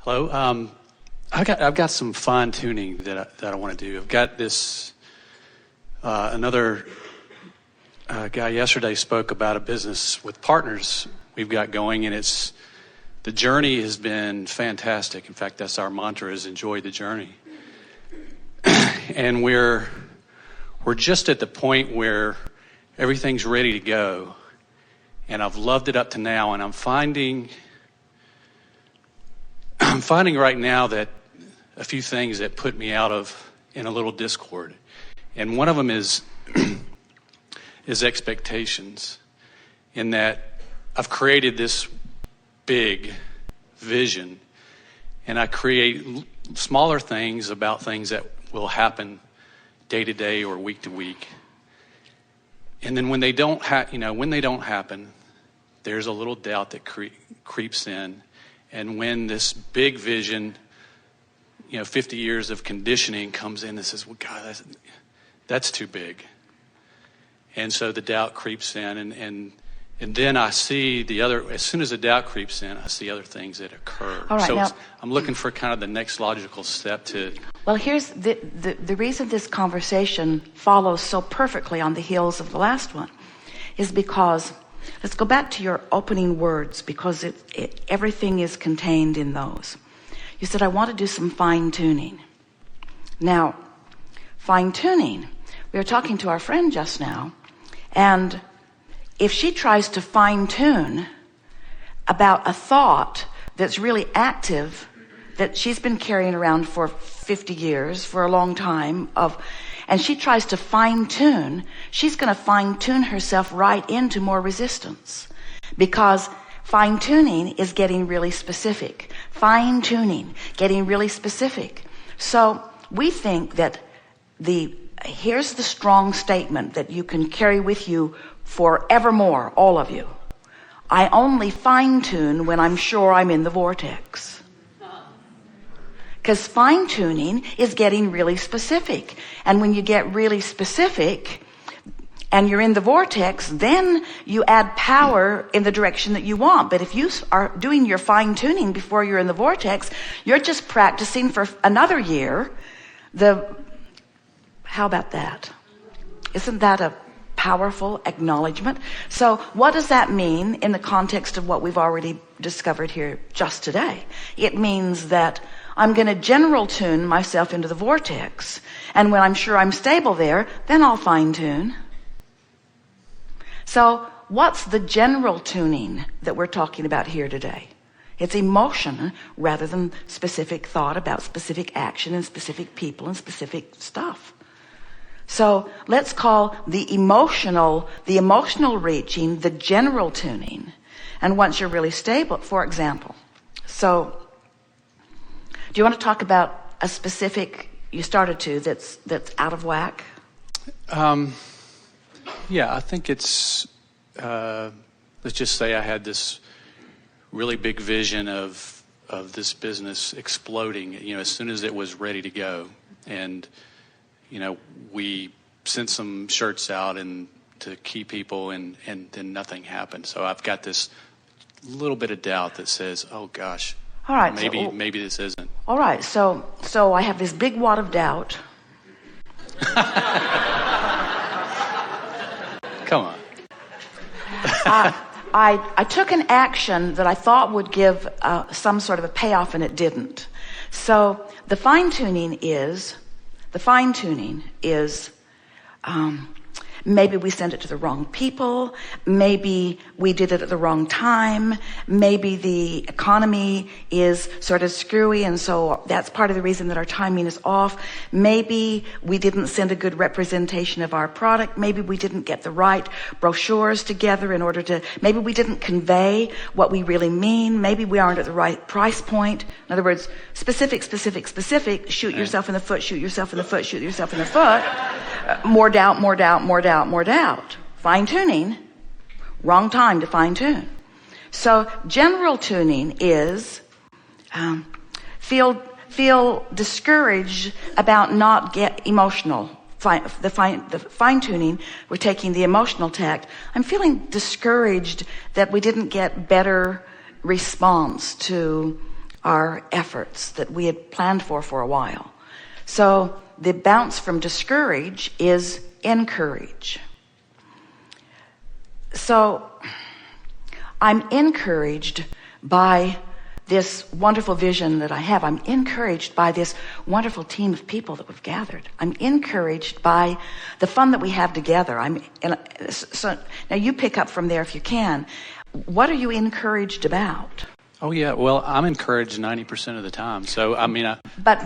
Hello. I've got some fine tuning that I want to do. I've got this. Another guy yesterday spoke about a business with partners we've got going, and the journey has been fantastic. In fact, that's our mantra: is enjoy the journey. And we're just at the point where everything's ready to go, and I've loved it up to now, and I'm finding right now that a few things that put me in a little discord. And one of them is expectations, in that I've created this big vision, and I create smaller things about things that will happen day to day or week to week. And then when they don't happen, there's a little doubt that creeps in. And when this big vision, 50 years of conditioning comes in and says, well, God, that's too big. And so the doubt creeps in, and then I see as soon as the doubt creeps in, I see other things that occur. All right, so now, I'm looking for kind of the next logical step to... Well, here's the reason this conversation follows so perfectly on the heels of the last one is because, let's go back to your opening words, because everything is contained in those. You said, I want to do some fine-tuning. Now, fine-tuning, we were talking to our friend just now, and if she tries to fine-tune about a thought that's really active, that she's been carrying around for 50 years, for a long time, and she tries to fine-tune, she's going to fine-tune herself right into more resistance, because fine-tuning is getting really specific. Fine-tuning, getting really specific. So we think that here's the strong statement that you can carry with you forevermore, all of you. I only fine-tune when I'm sure I'm in the vortex. Because fine-tuning is getting really specific. And when you get really specific and you're in the vortex, then you add power in the direction that you want. But if you are doing your fine-tuning before you're in the vortex, you're just practicing for another year. How about that? Isn't that a powerful acknowledgement? So what does that mean in the context of what we've already discovered here just today? It means that I'm going to general tune myself into the vortex, and when I'm sure I'm stable there, then I'll fine tune. So what's the general tuning that we're talking about here today? It's emotion rather than specific thought about specific action and specific people and specific stuff. So let's call the emotional reaching the general tuning. And once you're really stable, for example. So do you want to talk about a specific you started to that's out of whack? Yeah, I think it's, let's just say I had this really big vision of this business exploding, as soon as it was ready to go. And, we sent some shirts out and to key people, and then nothing happened. So I've got this little bit of doubt that says, oh gosh, all right, maybe this isn't. All right, so I have this big wad of doubt. Come on. I took an action that I thought would give some sort of a payoff, and it didn't. So the fine-tuning is maybe we sent it to the wrong people. Maybe we did it at the wrong time. Maybe the economy is sort of screwy, and so that's part of the reason that our timing is off. Maybe we didn't send a good representation of our product. Maybe we didn't get the right brochures together maybe we didn't convey what we really mean. Maybe we aren't at the right price point. In other words, specific, shoot yourself in the foot, shoot yourself in the foot, shoot yourself in the foot. More doubt. Fine-tuning, wrong time to fine-tune. So general tuning is feel discouraged about not get emotional. The fine-tuning, we're taking the emotional tact. I'm feeling discouraged that we didn't get better response to our efforts that we had planned for a while. So the bounce from discourage is encourage. So I'm encouraged by this wonderful vision that I have. I'm encouraged by this wonderful team of people that we've gathered. I'm encouraged by the fun that we have together. So now you pick up from there if you can. What are you encouraged about? Oh yeah, well, I'm encouraged 90% of the time. So I mean, But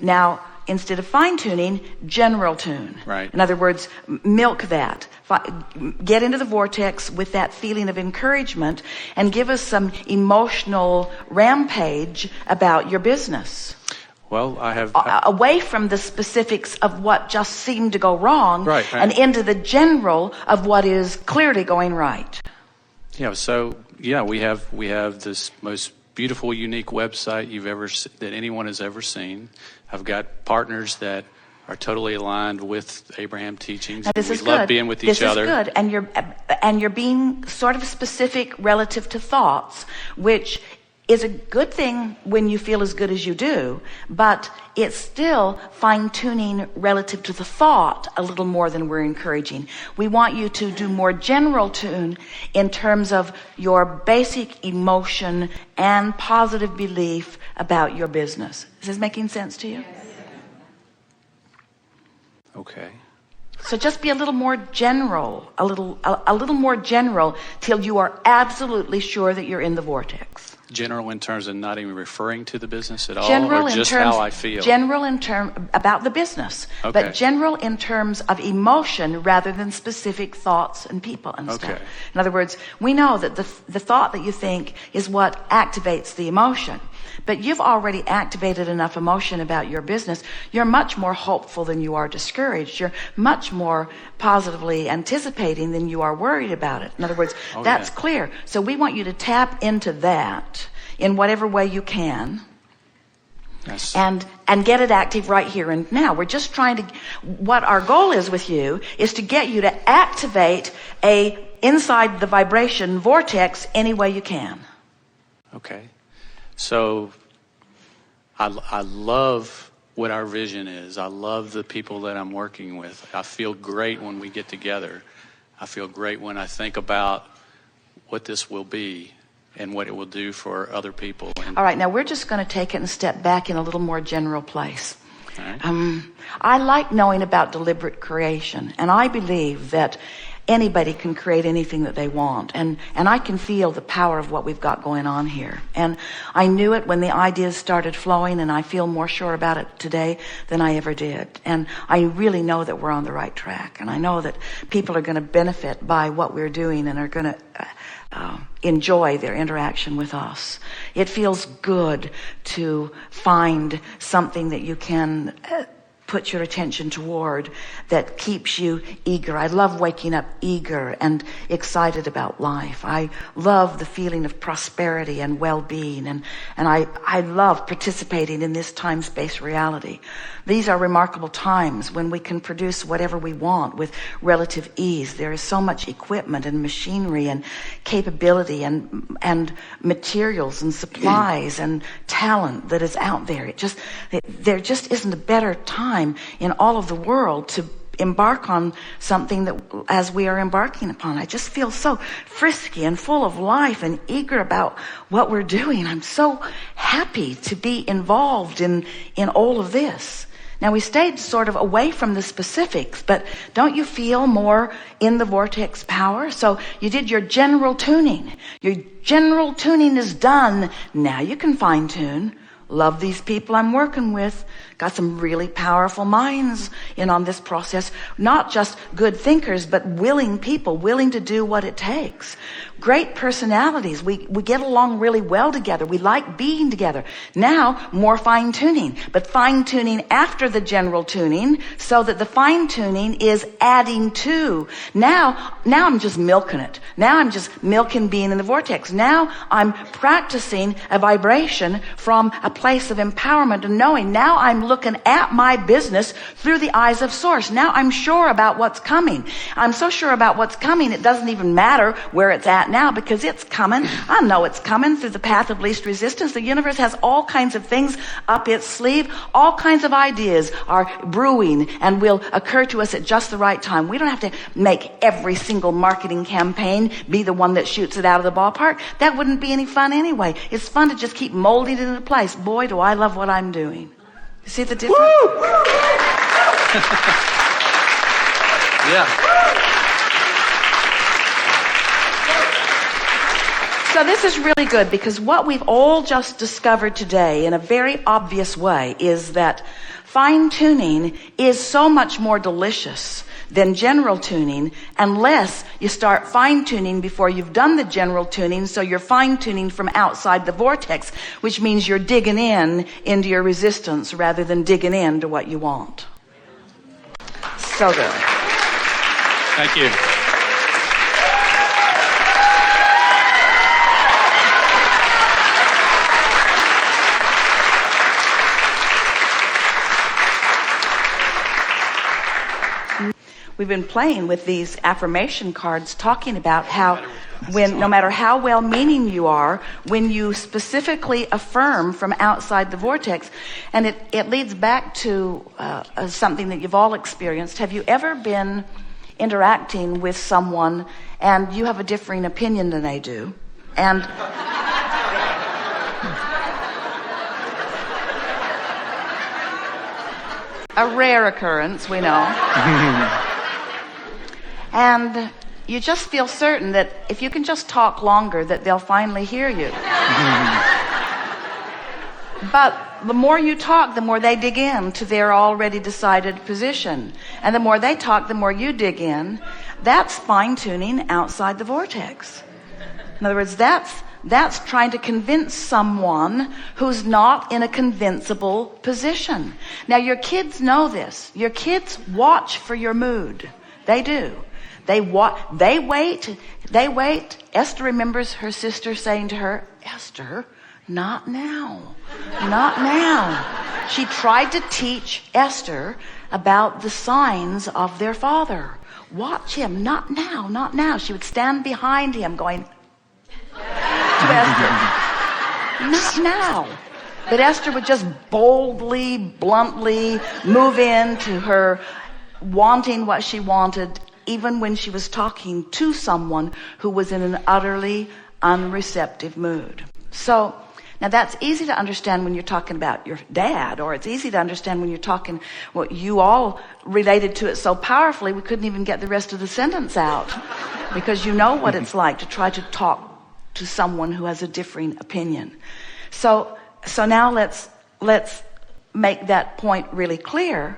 now instead of fine tuning, general tune. Right. In other words, milk that. Get into the vortex with that feeling of encouragement and give us some emotional rampage about your business. Well, I have away from the specifics of what just seemed to go wrong, right. And into the general of what is clearly going right. Yeah. So yeah, we have this most beautiful, unique website that anyone has ever seen. I've got partners that are totally aligned with Abraham teachings. Now, we love being with each other. This is good, and you're being sort of specific relative to thoughts, which is a good thing when you feel as good as you do, but it's still fine-tuning relative to the thought a little more than we're encouraging. We want you to do more general tune in terms of your basic emotion and positive belief about your business. Is this making sense to you? Okay. So just be a little more general, a little more general till you are absolutely sure that you're in the vortex. General in terms of not even referring to the business at all, General or in just terms, how I feel? General in term about the business, Okay. but general in terms of emotion rather than specific thoughts and people and stuff. Okay. In other words, we know that the thought that you think is what activates the emotion. But you've already activated enough emotion about your business. You're much more hopeful than you are discouraged. You're much more positively anticipating than you are worried about it. In other words, that's clear. So we want you to tap into that in whatever way you can. Yes. And get it active right here and now. We're just trying to, what our goal is with you is to get you to activate inside the vibration vortex any way you can. Okay. So I love what our vision is. I love the people that I'm working with. I feel great when we get together. I feel great when I think about what this will be and what it will do for other people. All right, now we're just going to take it and step back in a little more general place. All right. I like knowing about deliberate creation, and I believe that anybody can create anything that they want, and I can feel the power of what we've got going on here. And I knew it when the ideas started flowing, and I feel more sure about it today than I ever did. And I really know that we're on the right track, and I know that people are going to benefit by what we're doing and are going to enjoy their interaction with us. It feels good to find something that you can put your attention toward that keeps you eager. I love waking up eager and excited about life. I love the feeling of prosperity and well-being, and I love participating in this time-space reality. These are remarkable times when we can produce whatever we want with relative ease. There is so much equipment and machinery and capability and materials and supplies and talent that is out there. There just isn't a better time in all of the world to embark on something that as we are embarking upon. I just feel so frisky and full of life and eager about what we're doing. I'm so happy to be involved in all of this. Now, we stayed sort of away from the specifics, but don't you feel more in the vortex power? So you did your general tuning. Your general tuning is done. Now you can fine tune. Love these people I'm working with. Got some really powerful minds in on this process. Not just good thinkers, but willing people, willing to do what it takes. Great personalities. We get along really well together. We like being together. Now, more fine-tuning. But fine-tuning after the general tuning so that the fine-tuning is adding to. Now I'm just milking it. Now I'm just milking being in the vortex. Now I'm practicing a vibration from a place of empowerment and knowing now I'm looking at my business through the eyes of source. Now I'm sure about what's coming. I'm so sure about what's coming, it doesn't even matter where it's at now because it's coming. I know it's coming through the path of least resistance. The universe has all kinds of things up its sleeve. All kinds of ideas are brewing and will occur to us at just the right time. We don't have to make every single marketing campaign be the one that shoots it out of the ballpark. That wouldn't be any fun anyway. It's fun to just keep molding it into place. Boy, do I love what I'm doing. You see the difference? Yeah. So this is really good because what we've all just discovered today in a very obvious way is that fine-tuning is so much more delicious than general tuning unless you start fine-tuning before you've done the general tuning. So you're fine-tuning from outside the vortex, which means you're digging into your resistance rather than digging into what you want. So good. Thank you. We've been playing with these affirmation cards talking about how when, no matter how well-meaning you are, when you specifically affirm from outside the vortex, and it leads back to something that you've all experienced. Have you ever been interacting with someone and you have a differing opinion than they do? And a rare occurrence, we know. And you just feel certain that if you can just talk longer, that they'll finally hear you. But the more you talk, the more they dig in to their already decided position. And the more they talk, the more you dig in. That's fine-tuning outside the vortex. In other words, that's trying to convince someone who's not in a convincible position. Now, your kids know this. Your kids watch for your mood. They do. They wait. Esther remembers her sister saying to her, Esther, not now. Not now. She tried to teach Esther about the signs of their father. Watch him. Not now. Not now. She would stand behind him going, to Esther, not now. But Esther would just boldly, bluntly move into her wanting what she wanted, even when she was talking to someone who was in an utterly unreceptive mood. So, now that's easy to understand when you're talking about your dad, or it's easy to understand when you're talking, well, you all related to it so powerfully we couldn't even get the rest of the sentence out because you know what it's like to try to talk to someone who has a differing opinion. So now let's make that point really clear.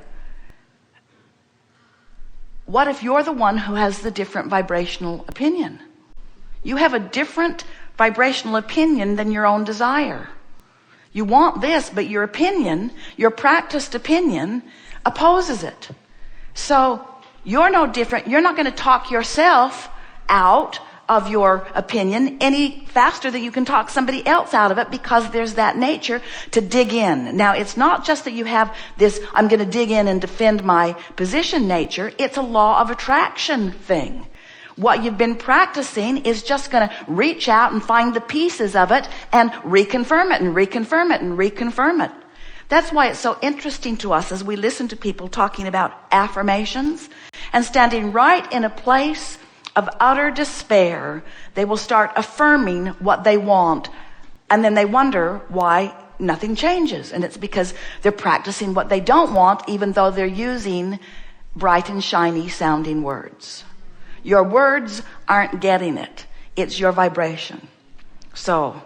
What if you're the one who has the different vibrational opinion? You have a different vibrational opinion than your own desire. You want this, but your opinion, your practiced opinion, opposes it. So you're no different. You're not going to talk yourself out of your opinion any faster than you can talk somebody else out of it, because there's that nature to dig in. Now, it's not just that you have this, I'm going to dig in and defend my position nature. It's a law of attraction thing. What you've been practicing is just going to reach out and find the pieces of it and reconfirm it and reconfirm it and reconfirm it. That's why it's so interesting to us as we listen to people talking about affirmations and standing right in a place of utter despair. They will start affirming what they want, and then they wonder why nothing changes. And it's because they're practicing what they don't want, even though they're using bright and shiny sounding words. Your words aren't getting it. It's your vibration. So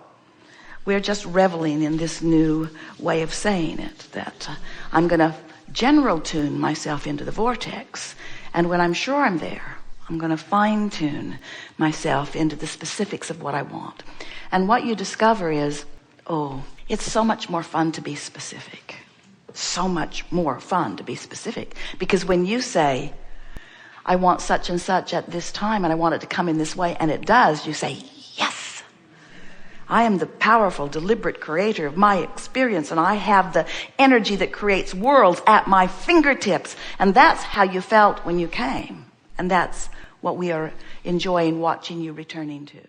we're just reveling in this new way of saying it, that I'm going to general tune myself into the vortex, and when I'm sure I'm there, I'm going to fine-tune myself into the specifics of what I want. And what you discover is, it's so much more fun to be specific. So much more fun to be specific. Because when you say, I want such and such at this time, and I want it to come in this way, and it does, you say, yes. I am the powerful, deliberate creator of my experience, and I have the energy that creates worlds at my fingertips. And that's how you felt when you came. And that's what we are enjoying watching you returning to.